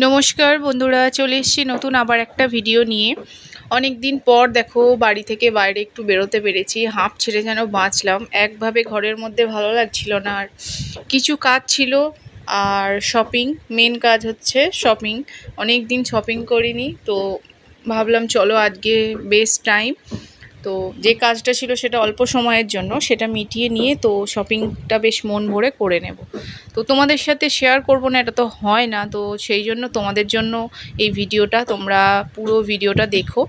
নমস্কার বন্ধুরা, চলে এসেছি নতুন আবার একটা ভিডিও নিয়ে। অনেক দিন পর দেখো বাড়ি থেকে বাইরে একটু বেরোতে পেরেছি। হাঁপ ছেড়ে যেন বাঁচলাম, একভাবে ঘরের মধ্যে ভালো লাগছিল না। আর কিছু কাজ ছিল, আর শপিং, মেন কাজ হচ্ছে শপিং। অনেক দিন শপিং করিনি, তো ভাবলাম চলো আজকে বেস্ট টাইম। তো যে কাজটা ছিল সেটা অল্প সময়ের জন্য, সেটা মিটিয়ে নিয়ে তো শপিংটা বেশ মন ভরে করে নেব। তো তোমাদের সাথে শেয়ার করব না, এটা তো হয় না, তো সেই জন্য তোমাদের জন্য এই ভিডিওটা, তোমরা পুরো ভিডিওটা দেখো।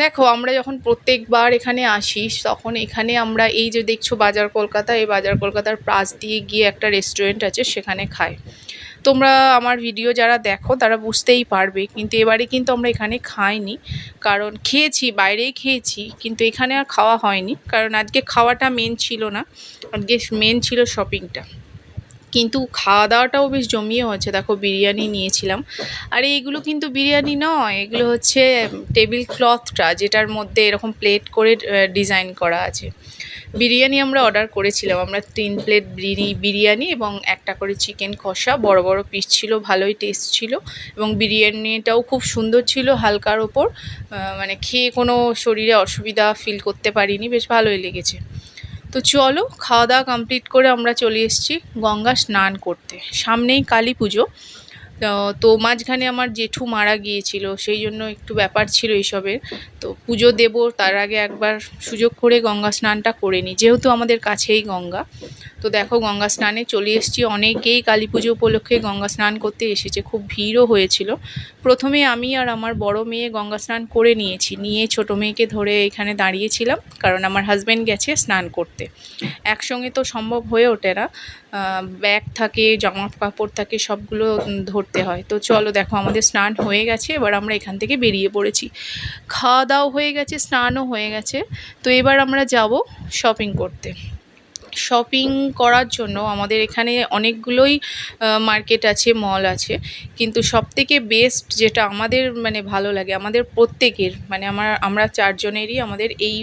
দেখো, আমরা যখন প্রত্যেকবার এখানে আসি, তখন এখানে আমরা এই যে দেখছো বাজার কলকাতা, এই বাজার কলকাতার পাশ দিয়ে গিয়ে একটা রেস্টুরেন্ট আছে, সেখানে খাই। তোমরা আমার ভিডিও যারা দেখো তারা বুঝতেই পারবে, কিন্তু এবারে কিন্তু আমরা এখানে খাইনি। কারণ খেয়েছি, বাইরেই খেয়েছি, কিন্তু এখানে আর খাওয়া হয়নি, কারণ আজকে খাওয়াটা মেন ছিল না, আজকে মেন ছিল শপিংটা। কিন্তু খাওয়া দাওয়াটাও বেশ জমিয়ে হয়েছে। দেখো, বিরিয়ানি নিয়েছিলাম। আর এইগুলো কিন্তু বিরিয়ানি নয়, এগুলো হচ্ছে টেবিল ক্লথটা, যেটার মধ্যে এরকম প্লেট করে ডিজাইন করা আছে। বিরিয়ানি আমরা অর্ডার করেছিলাম, আমরা 3 প্লেট বিরিয়ানি এবং একটা করে চিকেন কষা, বড় বড় পিস ছিল, ভালোই টেস্ট ছিল। এবং বিরিয়ানিটাও খুব সুন্দর ছিল, হালকার ওপর। মানে খেয়ে কোনো শরীরে অসুবিধা ফিল করতে পারিনি, বেশ ভালোই লেগেছে। তো চলো, খাওয়া দাওয়া কমপ্লিট করে আমরা চলে এসেছি গঙ্গা স্নান করতে। সামনেই কালী পুজো। তো মাঝখানে আমার জেঠু মারা গিয়েছিল, সেই জন্য একটু ব্যাপার ছিল এইসবের। তো পুজো দেব তার আগে একবার সুযোগ করে গঙ্গা স্নানটা করে নিই, যেহেতু আমাদের কাছেই গঙ্গা। তো দেখো, গঙ্গা স্নানে চলে এসেছি। অনেকেই কালী পুজো উপলক্ষে গঙ্গা স্নান করতে এসেছে, খুব ভিড়ও হয়েছিল। প্রথমে আমি আর আমার বড় মেয়ে গঙ্গা স্নান করে নিয়েছি, নিয়ে ছোট মেয়েকে ধরে এখানে দাঁড়িয়েছিলাম, কারণ আমার হাজব্যান্ড গেছে স্নান করতে। একসঙ্গে তো সম্ভব হয়ে ওঠে না, ব্যাগ থাকে, জামা কাপড় থাকে, সবগুলো ধরতে হয়। তো চলো, দেখো আমাদের স্নান হয়ে গেছে, এবার আমরা এখান থেকে বেরিয়ে পড়েছি। খাওয়া দাওয়া হয়ে গেছে, স্নানও হয়ে গেছে। তো এবার আমরা যাব শপিং করতে। শপিং করার জন্য আমাদের এখানে অনেকগুলোই মার্কেট আছে, মল আছে, কিন্তু সবথেকে বেস্ট যেটা আমাদের মানে ভালো লাগে, আমাদের প্রত্যেকের মানে আমরা চারজনেরই আমাদের এই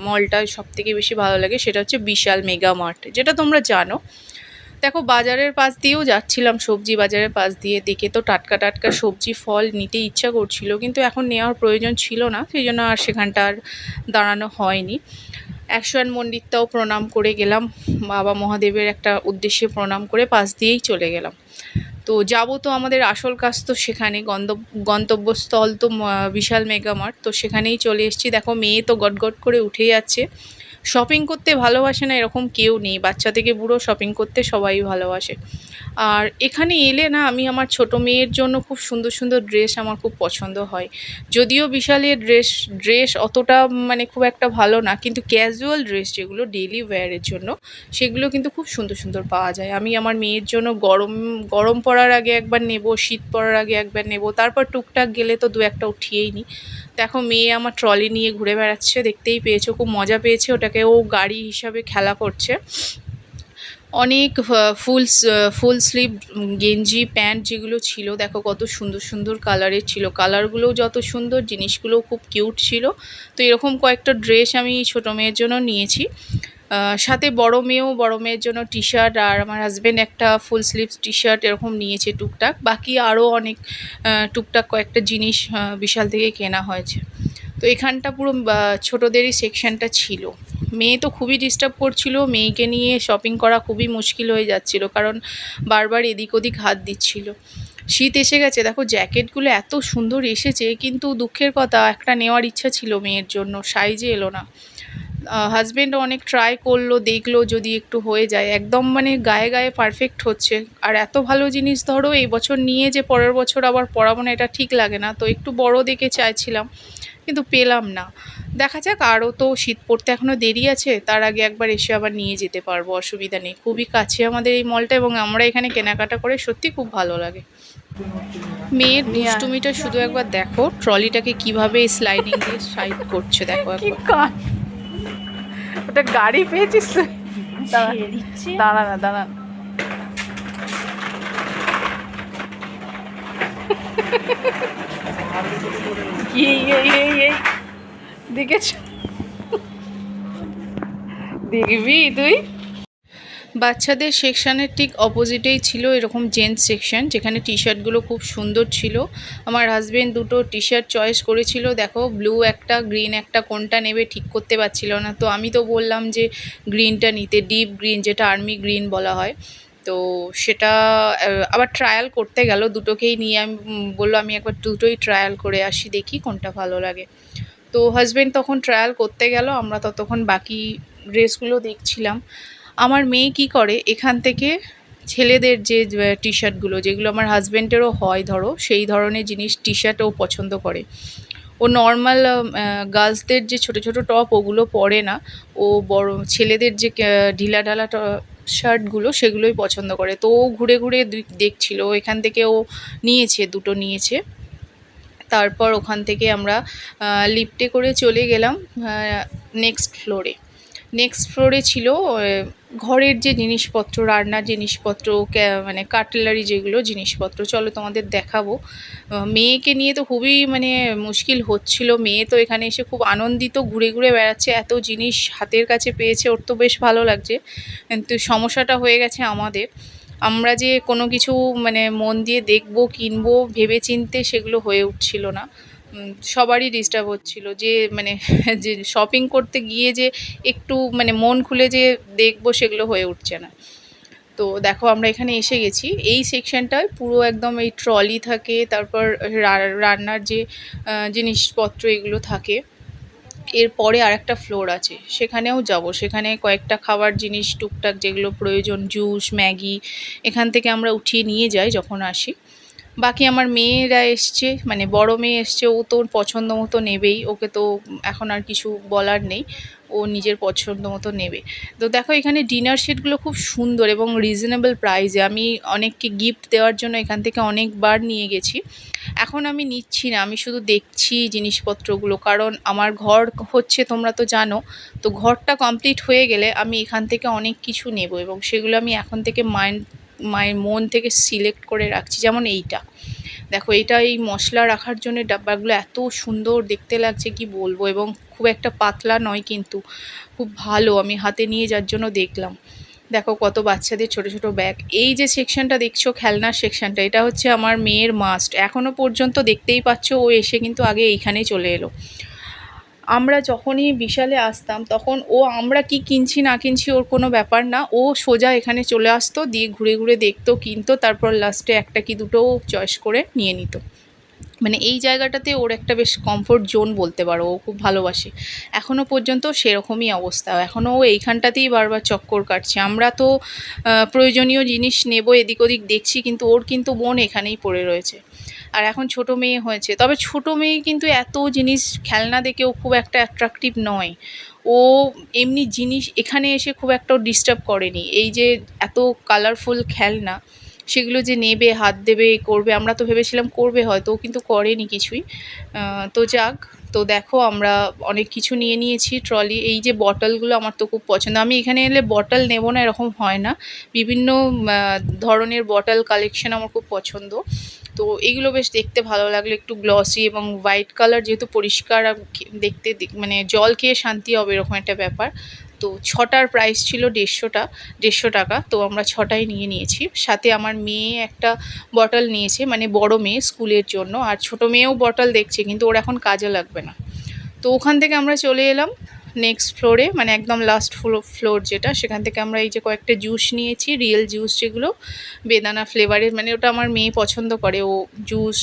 মলটা সবথেকে বেশি ভালো লাগে, সেটা হচ্ছে বিশাল মেগা মার্ট, যেটা তোমরা জানো। দেখো, বাজারের পাশ দিয়েও যাচ্ছিলাম, সবজি বাজারের পাশ দিয়ে, দেখে তো টাটকা টাটকা সবজি ফল নিতে ইচ্ছা করছিল, কিন্তু এখন নেওয়ার প্রয়োজন ছিল না, সেই জন্য আর সেখানটা আর দাঁড়ানো হয়নি। 101 মন্দিরটাও প্রণাম করে গেলাম, বাবা মহাদেবের একটা উদ্দেশ্যে প্রণাম করে পাশ দিয়েই চলে গেলাম। তো যাব তো, আমাদের আসল কাজ তো সেখানে, গন্তব্যস্থল তো বিশাল মেগা মার্ট, তো সেখানেই চলে এসেছি। দেখো, মেয়ে তো গটগট করে উঠে যাচ্ছে। শপিং করতে ভালোবাসে না এরকম কেউ নেই, বাচ্চা থেকে বুড়ো শপিং করতে সবাই ভালোবাসে। আর এখানে এলে না, আমি আমার ছোট মেয়ের জন্য খুব সুন্দর সুন্দর ড্রেস আমার খুব পছন্দ হয়। যদিও বিশালের ড্রেস অতটা মানে খুব একটা ভালো না, কিন্তু ক্যাজুয়াল ড্রেস যেগুলো ডেইলি ওয়্যারের জন্য, সেগুলো কিন্তু খুব সুন্দর সুন্দর পাওয়া যায়। আমি আমার মেয়ের জন্য গরম গরম পড়ার আগে একবার নেব, শীত পড়ার আগে একবার নেব, তারপর টুকটাক গেলে তো দু একটা উঠিয়েই নিই। দেখো, মেয়ে আমার ট্রলি নিয়ে ঘুরে বেড়াচ্ছে, দেখতেই পেয়েছো, খুব মজা পেয়েছে, ওটাকে ও গাড়ি হিসাবে খেলা করছে। অনেক ফুল স্লিভ গেঞ্জি প্যান্ট যেগুলো ছিল, দেখো কত সুন্দর সুন্দর কালারের ছিল, কালারগুলোও যত সুন্দর, জিনিসগুলোও খুব কিউট ছিল। তো এরকম কয়েকটা ড্রেস আমি ছোটো মেয়ের জন্য নিয়েছি। সাথে বড় মেয়ের জন্য টি শার্ট, আর আমার হাজব্যান্ড একটা ফুল স্লিভস টি শার্ট এরকম নিয়েছে টুকটাক। বাকি আরও অনেক টুকটাক কয়েকটা জিনিস বিশাল থেকে কেনা হয়েছে। তো এখানটা পুরো ছোটোদেরই সেকশানটা ছিল। মেয়ে তো খুবই ডিস্টার্ব করছিল, মেয়েকে নিয়ে শপিং করা খুবই মুশকিল হয়ে যাচ্ছিল, কারণ বারবার এদিক ওদিক হাত দিচ্ছিল। শীত এসে গেছে, দেখো জ্যাকেটগুলো এত সুন্দর এসেছে, কিন্তু দুঃখের কথা, একটা নেওয়ার ইচ্ছা ছিল মেয়ের জন্য, সাইজে এলো না। হাজব্যান্ড অনেক ট্রাই করলো, দেখলো যদি একটু হয়ে যায়, একদম মানে গায়ে গায়ে পারফেক্ট হচ্ছে। আর এত ভালো জিনিস, ধরো এই বছর নিয়ে যে পরের বছর আবার পরাবো না, এটা ঠিক লাগে না, তো একটু বড় দেখে চাইছিলাম, কিন্তু পেলাম না। দেখা যাক, আরও তো শীত পড়তে এখনও দেরি আছে, তার আগে একবার এসে আবার নিয়ে যেতে পারবো, অসুবিধা নেই। খুবই কাছে আমাদের এই মলটা, এবং আমরা এখানে কেনাকাটা করে সত্যি খুব ভালো লাগে। মেয়ের দুষ্টুমিটা শুধু একবার দেখো, ট্রলিটাকে কিভাবে স্লাইডিং দিয়ে সাইড করছে, দেখো একবার। ওটা গাড়ি পেয়েছিস তুই? দাঁড়া না, দাঁড়া। এই দেখেছ, দেখবি তুই? বাচ্চাদের সেকশানের ঠিক অপোজিটেই ছিল এরকম জেন্টস সেকশন, যেখানে টি শার্টগুলো খুব সুন্দর ছিল। আমার হাজবেন্ড দুটো টি শার্ট চয়েস করেছিল, দেখো ব্লু একটা গ্রিন একটা, কোনটা নেবে ঠিক করতে পারছিল না। তো আমি তো বললাম যে গ্রিনটা নিতে, ডিপ গ্রিন, যেটা আর্মি গ্রিন বলা হয়। তো সেটা আবার ট্রায়াল করতে গেল দুটোকেই নিয়ে। আমি বললো আমি একবার দুটোই ট্রায়াল করে আসি, দেখি কোনটা ভালো লাগে। তো হাজবেন্ড তখন ট্রায়াল করতে গেল, আমরা ততক্ষণ বাকি ড্রেসগুলো দেখছিলাম। আমার মেয়ে কি করে, এখান থেকে ছেলেদের যে টি শার্টগুলো, যেগুলো আমার হাজবেন্ডেরও হয় ধরো, সেই ধরনের জিনিস টি শার্ট ও পছন্দ করে। ও নর্মাল গার্লসদের যে ছোট ছোট টপ ওগুলো পরে না, ও বড় ছেলেদের যে ঢিলা ঢালা শার্টগুলো সেগুলোই পছন্দ করে। তো ও ঘুরে ঘুরে দেখছিল, এখান থেকে ও নিয়েছে, দুটো নিয়েছে। তারপর ওখান থেকে আমরা লিফটে করে চলে গেলাম নেক্সট ফ্লোরে। নেক্সট ফ্লোরে ছিল ঘরের যে জিনিসপত্র, রান্নার জিনিসপত্র, মানে কাটলারি যেগুলো জিনিসপত্র, চলো তোমাদের দেখাবো। মেয়েকে নিয়ে তো খুবই মানে মুশকিল হচ্ছিল। মেয়ে তো এখানে এসে খুব আনন্দিত, ঘুরে ঘুরে বেড়াচ্ছে, এত জিনিস হাতের কাছে পেয়েছে, ওর তো বেশ ভালো লাগছে। কিন্তু সমস্যাটা হয়ে গেছে আমাদের, আমরা যে কোনো কিছু মানে মন দিয়ে দেখবো কিনবো ভেবে চিনতে, সেগুলো হয়ে উঠছিল না। সবারই ডিস্টার্ব হচ্ছিল যে মানে যে শপিং করতে গিয়ে যে একটু মানে মন খুলে যে দেখবো, সেগুলো হয়ে উঠছে না। তো দেখো আমরা এখানে এসে গেছি। এই সেকশনটায় পুরো একদম এই ট্রলি থাকে, তারপর রান্নার যে জিনিসপত্র এগুলো থাকে। এরপরে আরেকটা ফ্লোর আছে, সেখানেও যাব। সেখানে কয়েকটা খাবার জিনিস টুকটাক যেগুলো প্রয়োজন, জুস, ম্যাগি, এখান থেকে আমরা উঠিয়ে নিয়ে যাই যখন আসি। বাকি আমার মেয়েরা এসছে, মানে বড় মেয়ে এসছে, ও তো ওর পছন্দ মতো নেবেই, ওকে তো এখন আর কিছু বলার নেই, ও নিজের পছন্দ মতো নেবে। তো দেখো এখানে ডিনার সেটগুলো খুব সুন্দর এবং রিজনেবল প্রাইসে। আমি অনেককে গিফট দেওয়ার জন্য এখান থেকে অনেকবার নিয়ে গেছি। এখন আমি নিচ্ছি না, আমি শুধু দেখছি জিনিসপত্রগুলো, কারণ আমার ঘর হচ্ছে, তোমরা তো জানো। তো ঘরটা কমপ্লিট হয়ে গেলে আমি এখান থেকে অনেক কিছু নেব, এবং সেগুলো আমি এখন থেকে মায়ের মন থেকে সিলেক্ট করে রাখছি। যেমন এইটা দেখো, এটা এই মশলা রাখার জন্য ডাব্বাগুলো এত সুন্দর দেখতে লাগছে কি বলবো, এবং খুব একটা পাতলা নয় কিন্তু খুব ভালো। আমি হাতে নিয়ে যার জন্য দেখলাম। দেখো কত বাচ্চাদের ছোট ছোট ব্যাগ। এই যে সেকশনটা দেখছো খেলনার সেকশনটা, এটা হচ্ছে আমার মেয়ের মাস্ট, এখনো পর্যন্ত দেখতেই পাচ্ছ। ও এসে কিন্তু আগে এইখানেই চলে এলো। আমরা যখনই বিশালে আসতাম তখন ও, আমরা কি কিনছি না কিনছি ওর কোনো ব্যাপার না, ও সোজা এখানে চলে আসতো, দিয়ে ঘুরে ঘুরে দেখতো, কিনতো, তারপর লাস্টে একটা কি দুটো চয়েস করে নিয়ে নিত। মানে এই জায়গাটাতে ওর একটা বেশ কমফোর্ট জোন বলতে পারো, ও খুব ভালোবাসে। এখনও পর্যন্ত সেরকমই অবস্থা, এখনও ও এইখানটাতেই বারবার চক্কর কাটছে। আমরা তো প্রয়োজনীয় জিনিস নেব এদিক ওদিক দেখছি, কিন্তু ওর কিন্তু মন এখানেই পড়ে রয়েছে। আর এখন ছোট মেয়ে হয়েছে, তবে ছোট মেয়ে কিন্তু এত জিনিস খেলনা দেখেও খুব একটা অ্যাট্রাকটিভ নয়। ও এমনি জিনিস এখানে এসে খুব একটা ডিস্টার্ব করেনি। এই যে এত কালারফুল খেলনা, সেগুলো যে নেবে, হাত দেবে, করবে, আমরা তো ভেবেছিলাম করবে হয়তো, ও কিন্তু করেনি কিছুই। তো যাক। তো দেখো আমরা অনেক কিছু নিয়ে নিয়েছি ট্রলি। এই যে বটলগুলো আমার তো খুব পছন্দ, আমি এখানে এলে বটল নেব না এরকম হয় না, বিভিন্ন ধরনের বটল কালেকশন আমার খুব পছন্দ। তো এগুলো বেশ দেখতে ভালো লাগলো, একটু গ্লসি এবং হোয়াইট কালার, যেহেতু পরিষ্কার আর দেখতে মানে জল খেয়ে শান্তি হবে এরকম একটা ব্যাপার। তো ছটার প্রাইস ছিল 150 টাকা। তো আমরা ছটাই নিয়ে নিয়েছি। সাথে আমার মেয়ে একটা বটল নিয়েছে, মানে বড় মেয়ে স্কুলের জন্য, আর ছোট মেয়েও বটল দেখছে, কিন্তু ওর এখন কাজে লাগবে না। তো ওখান থেকে আমরা চলে এলাম নেক্সট ফ্লোরে, মানে একদম লাস্ট ফ্লোর যেটা, সেখান থেকে আমরা এই যে কয়েকটা জুস নিয়েছি, রিয়েল জুস যেগুলো বেদানা ফ্লেভারের, মানে ওটা আমার মেয়ে পছন্দ করে, ও জুস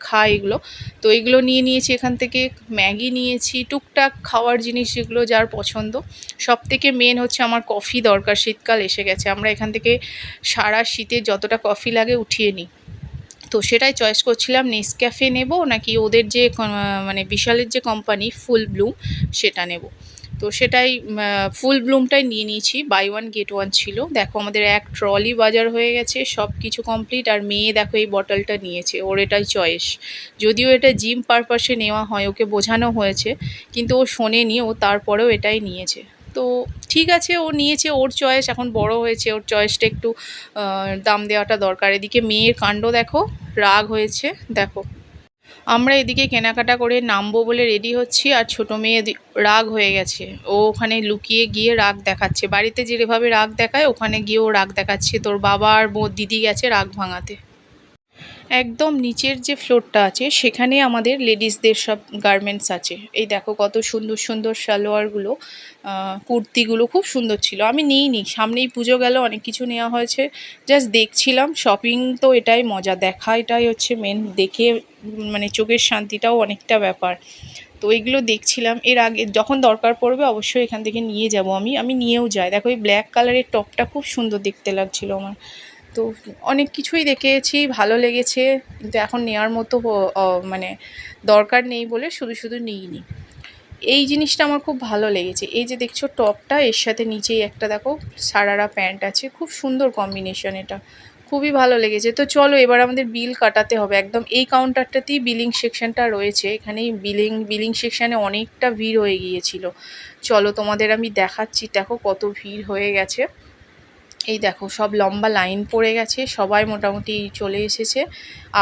খায় এগুলো। তো এগুলো নিয়ে নিয়েছি এখান থেকে। ম্যাগি নিয়েছি, টুকটাক খাওয়ার জিনিস যেগুলো যার পছন্দ। সব থেকে মেন হচ্ছে আমার কফি দরকার, শীতকাল এসে গেছে, আমরা এখান থেকে সারা শীতে যতটা কফি লাগে উঠিয়ে নিই। তো সেটাই চয়েস করছিলাম, নেসক্যাফে নেব নাকি ওদের যে মানে বিশালের যে কোম্পানি ফুল ব্লুম, সেটা নেব। তো সেটাই ফুল ব্লুমটাই নিয়ে নিয়েছি, বাই ওয়ান গেট ওয়ান ছিল। দেখো আমাদের এক ট্রলি বাজার হয়ে গেছে, সব কিছু কমপ্লিট। আর মেয়ে দেখো এই বটলটা নিয়েছে, ওর এটাই চয়েস। যদিও এটা জিম পারপাসে নেওয়া হয়, ওকে বোঝানো হয়েছে, কিন্তু ও শোনেনি, ও তারপরেও এটাই নিয়েছে। তো ঠিক আছে, ও নিয়েছে, ওর চয়েস, এখন বড় হয়েছে, ওর চয়েসটা একটু দাম দেওয়াটা দরকার। এদিকে মেয়ের কাণ্ড দেখো, রাগ হয়েছে দেখো। আমরা এদিকে কেনাকাটা করে নামবো বলে রেডি হচ্ছি, আর ছোট মেয়ে রাগ হয়ে গেছে। ও ওখানে লুকিয়ে গিয়ে রাগ দেখাচ্ছে, বাড়িতে যেভাবে রাগ দেখায় ওখানে গিয়েও রাগ দেখাচ্ছে। তোর বাবা আর দিদি গেছে রাগ ভাঙাতে। একদম নিচের যে ফ্লোরটা আছে সেখানে আমাদের লেডিসদের সব গার্মেন্টস আছে। এই দেখো কত সুন্দর সুন্দর সালোয়ারগুলো, কুর্তিগুলো খুব সুন্দর ছিল। আমি নিইনি, সামনেই পুজো গেল, অনেক কিছু নেওয়া হয়েছে, জাস্ট দেখছিলাম। শপিং তো এটাই মজা, দেখা এটাই হচ্ছে মেন, দেখে মানে চোখের শান্তিটাও অনেকটা ব্যাপার। তো এইগুলো দেখছিলাম, এর আগে যখন দরকার পড়বে অবশ্যই এখান থেকে নিয়ে যাব। আমি নিয়েও যাই। দেখো এই ব্ল্যাক কালারের টপটা খুব সুন্দর দেখতে লাগছিল আমার। তো অনেক কিছুই দেখেছি, ভালো লেগেছে, কিন্তু এখন নেওয়ার মতো মানে দরকার নেই বলে শুধু শুধু নিইনি। এই জিনিসটা আমার খুব ভালো লেগেছে। এই যে দেখছো টপটা, এর সাথে নিচেই একটা দেখো সারারা প্যান্ট আছে, খুব সুন্দর কম্বিনেশন, এটা খুবই ভালো লেগেছে। তো চলো এবার আমাদের বিল কাটাতে হবে। একদম এই কাউন্টারটাতেই বিলিং সেকশনটা রয়েছে, এখানেই বিলিং সেকশানে অনেকটা ভিড় হয়ে গিয়েছিল। চলো তোমাদের আমি দেখাচ্ছি, দেখো কত ভিড় হয়ে গেছে। এই দেখো সব লম্বা লাইন পড়ে গেছে, সবাই মোটামুটি চলে এসেছে,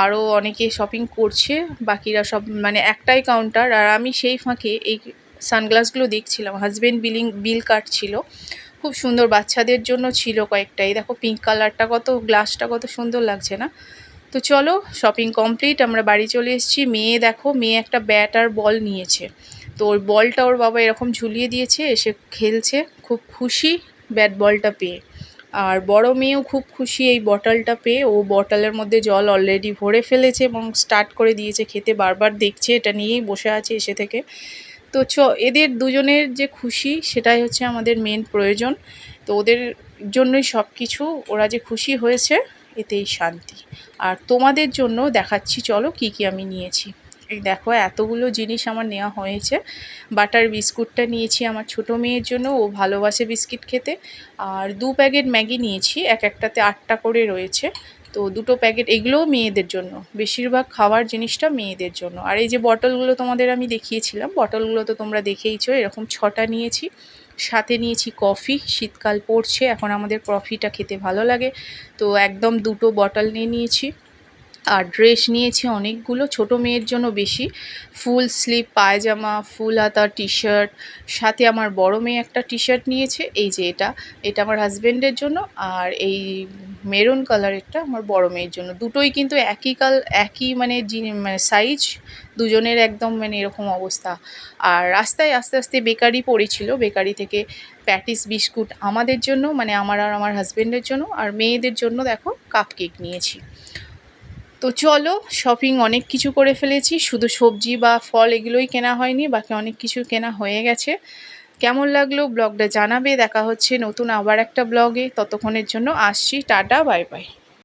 আরও অনেকে শপিং করছে, বাকিরা সব মানে একটাই কাউন্টার। আর আমি সেই ফাঁকে এই সানগ্লাসগুলো দেখছিলাম, হাজব্যান্ড বিল কাটছিল। খুব সুন্দর বাচ্চাদের জন্য ছিল কয়েকটা। এই দেখো পিঙ্ক কালারটা, কত গ্লাসটা কত সুন্দর লাগছে না? তো চলো শপিং কমপ্লিট, আমরা বাড়ি চলে এসেছি। মেয়ে দেখো, মেয়ে একটা ব্যাট আর বল নিয়েছে। তো ওর বলটা ওর বাবা এরকম ঝুলিয়ে দিয়েছে, এসে খেলছে, খুব খুশি ব্যাট বলটা পেয়ে। আর বড় মেয়েও খুব খুশি এই বটলটা পেয়ে, ও বটলের মধ্যে জল অলরেডি ভরে ফেলেছে এবং স্টার্ট করে দিয়েছে খেতে, বারবার দেখছে, এটা নিয়েই বসে আছে এসে থেকে। তো এদের দুজনের যে খুশি সেটাই হচ্ছে আমাদের মেন প্রয়োজন। তো ওদের জন্যই সব কিছু, ওরা যে খুশি হয়েছে এতেই শান্তি। আর তোমাদের জন্য দেখাচ্ছি চলো কি কি আমি নিয়েছি। এই দেখো এতগুলো জিনিস আমার নেওয়া হয়েছে। বাটার বিস্কুটটা নিয়েছি আমার ছোটো মেয়ের জন্য, ও ভালোবাসে বিস্কিট খেতে। আর 2 প্যাকেট ম্যাগি নিয়েছি, এক একটাতে 8টা করে রয়েছে। তো 2টো প্যাকেট, এগুলোও মেয়েদের জন্য, বেশিরভাগ খাওয়ার জিনিসটা মেয়েদের জন্য। আর এই যে বটলগুলো তোমাদের আমি দেখিয়েছিলাম, বটলগুলো তো তোমরা দেখেইছো, এরকম 6টা নিয়েছি। সাথে নিয়েছি কফি, শীতকাল পড়ছে, এখন আমাদের কফিটা খেতে ভালো লাগে, তো একদম 2টো বটল নিয়ে নিয়েছি। আর ড্রেস নিয়েছি অনেকগুলো, ছোটো মেয়ের জন্য বেশি, ফুল স্লিভ পায়জামা, ফুল হাতা টি শার্ট, সাথে আমার বড় মেয়ে একটা টি শার্ট নিয়েছে, এই যে এটা আমার হাজব্যান্ডের জন্য। আর এই মেরুন কালারেরটা আমার বড় মেয়ের জন্য। দুটোই কিন্তু একই মানে মানে সাইজ, দুজনের একদম মানে এরকম অবস্থা। আর রাস্তায় আস্তে আস্তে বেকারি পড়েছিল, বেকারি থেকে প্যাটিস বিস্কুট আমাদের জন্য, মানে আমার আর আমার হাজব্যান্ডের জন্য, আর মেয়েদের জন্য দেখো কাপ কেক নিয়েছি। তো চলো শপিং অনেক কিছু করে ফেলেছি, শুধু সবজি বা ফল এগুলোই কেনা হয়নি, বাকি অনেক কিছু কেনা হয়ে গেছে। কেমন লাগলো ব্লগটা জানাবে। দেখা হচ্ছে নতুন আবার একটা ব্লগে, ততক্ষণের জন্য আসছি, টাটা বাই বাই।